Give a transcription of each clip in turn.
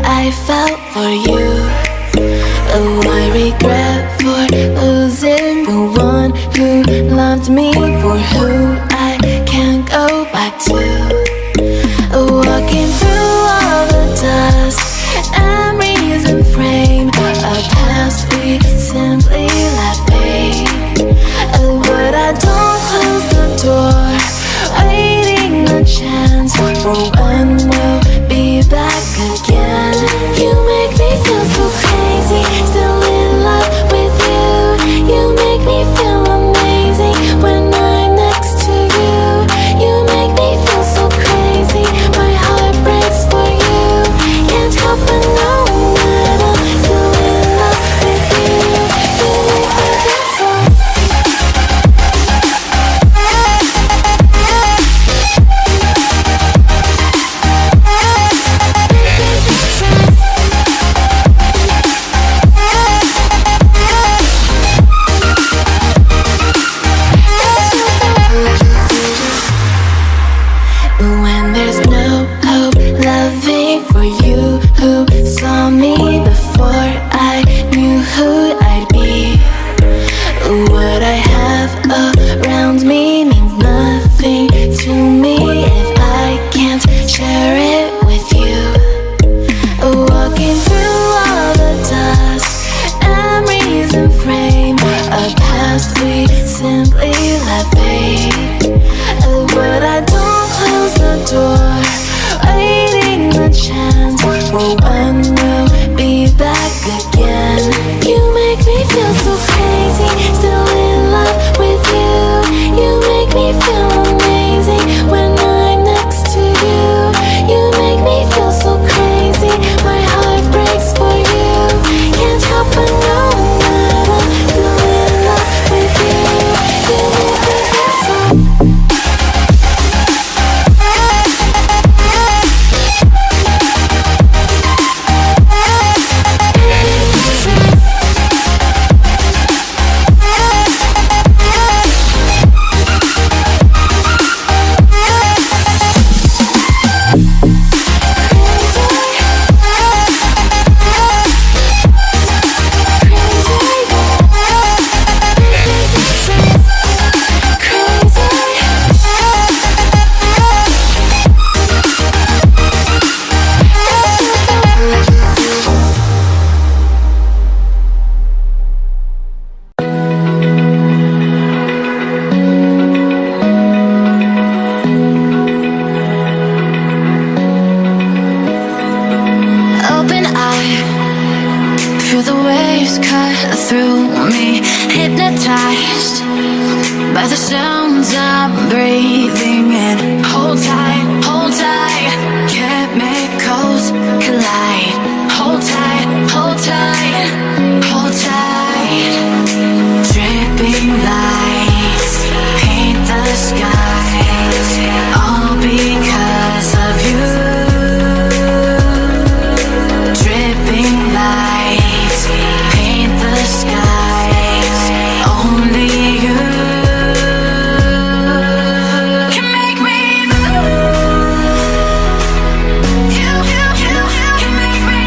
I felt for you. Oh, I regret for losing the one who loved me, for who I can't go back to. Walking through all the dust, memories and frame, a past we simply let fade. Oh, but I don't close the door, waiting a chance for when we'll be back again. You make me feel so crazy, still in love with you. You make me feel amazing when I'm next to you. You make me feel so crazy, my heart breaks for you. Can't help but know that I'm still in love with you. You make me feel so. When there's no hope, loving for you who saw me before I knew who I'd be. What I have around me means nothing to me if I can't share it with you. Walking through all the dust, memories and frame, a past we simply let fade. But I don't close the door, waiting the chance for when we'll be back again. You make me feel so crazy, still in love with you. You make me feel amazing when I'm next to you. You make me feel so crazy, my heart breaks for you. Can't help but know that I'm still in love with you. You make me feel so. Open eye, feel the waves cut through me, hypnotized by the sounds I'm breathing in. Hold tight, chemicals collide. Hold tight, hold tight, hold tight. Dripping lights paint the skies, all because of you. Dripping lights paint the skies, only you can make me move. You can make me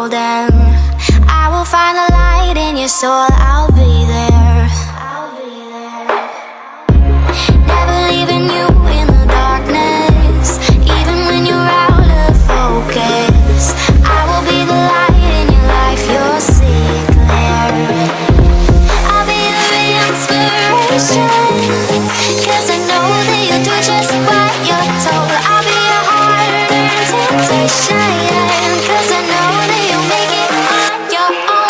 golden. I will find the light in your soul, I'll be there. Never leaving you in the darkness, even when you're out of focus. I will be the light in your life, you'll see it clear. I'll be your inspiration, 'cause I know that you'll do just what you're told. I'll be your heart and temptation, 'cause I know that you'll make it on your own.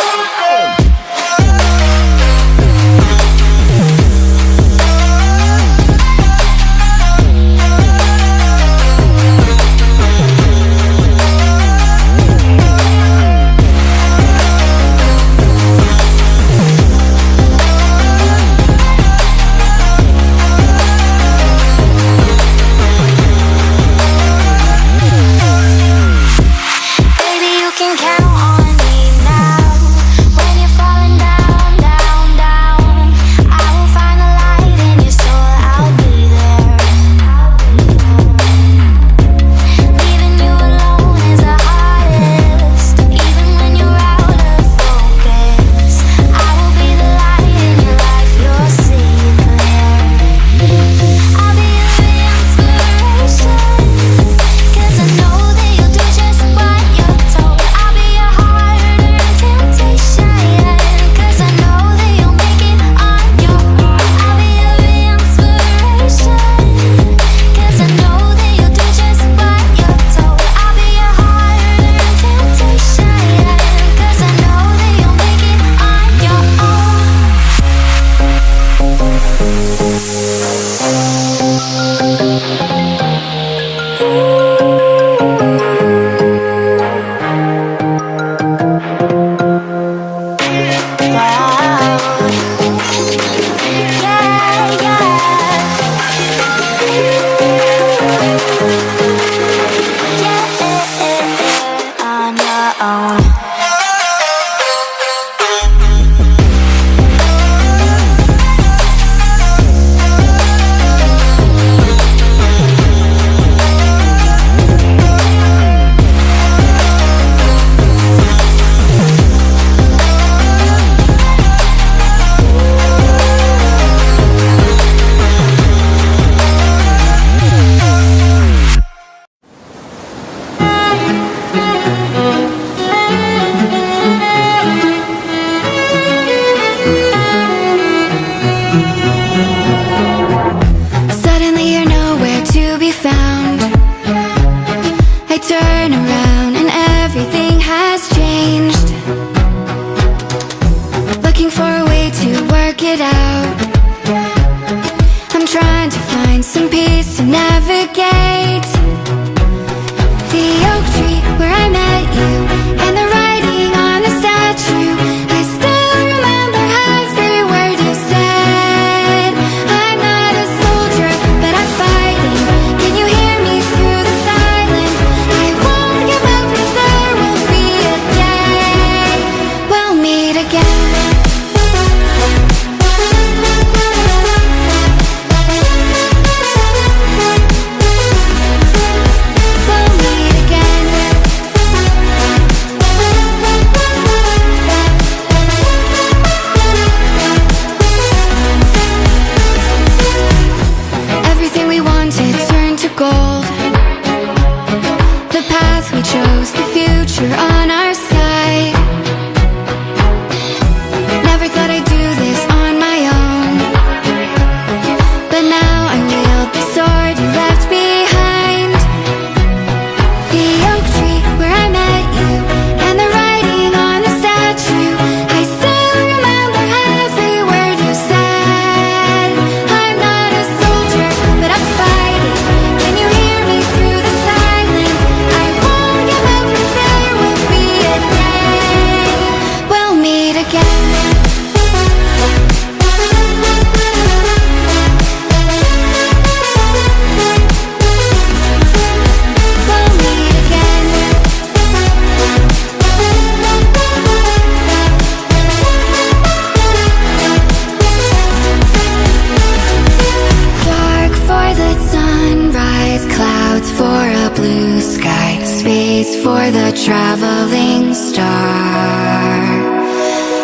for the traveling star.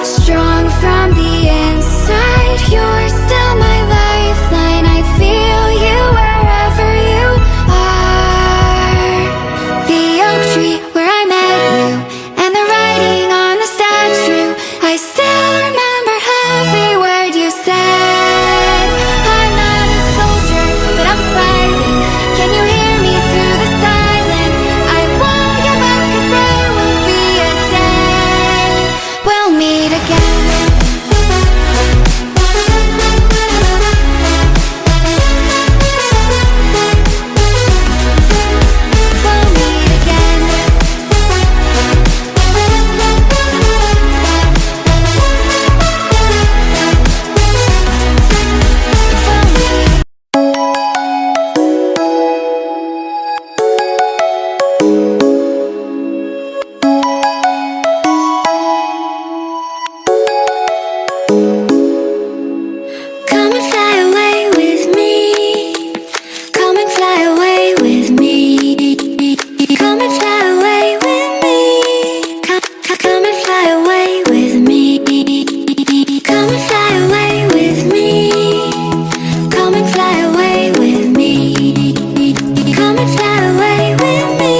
Strong from the inside, you're still my lifeline. I feel you wherever you are. The oak tree where I met you, and the writing on the statue. I still remember every word you said. I'm not a soldier, but I'm fighting. Can you hear me through the silence? I won't give up, 'cause there will be a day we'll meet again. We'll meet again. Come and fly away with me. Come and fly away with me. Come and fly away with me. Come and fly away with me. Come and fly away with me. Come and fly away with me. Come and fly away with me.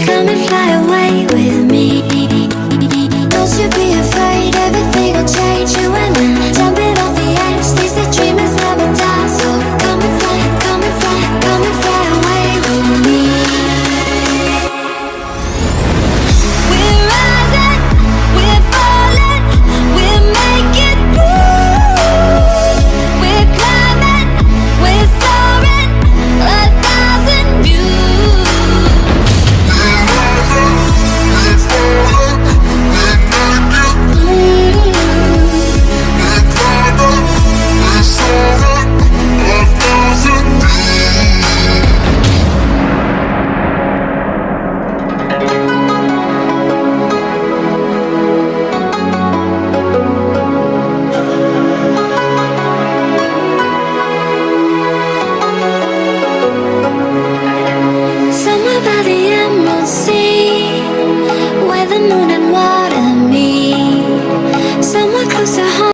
Come and fly away with me. Don't you be afraid, everything will change. You and I jumping off the edge. They say dreamers never die, so come and fly, come and fly, come and fly away with me. We're rising, we're falling, we're making moves. We're climbing, we're soaring, 1,000 views. Somewhere by the emerald sea, where the moon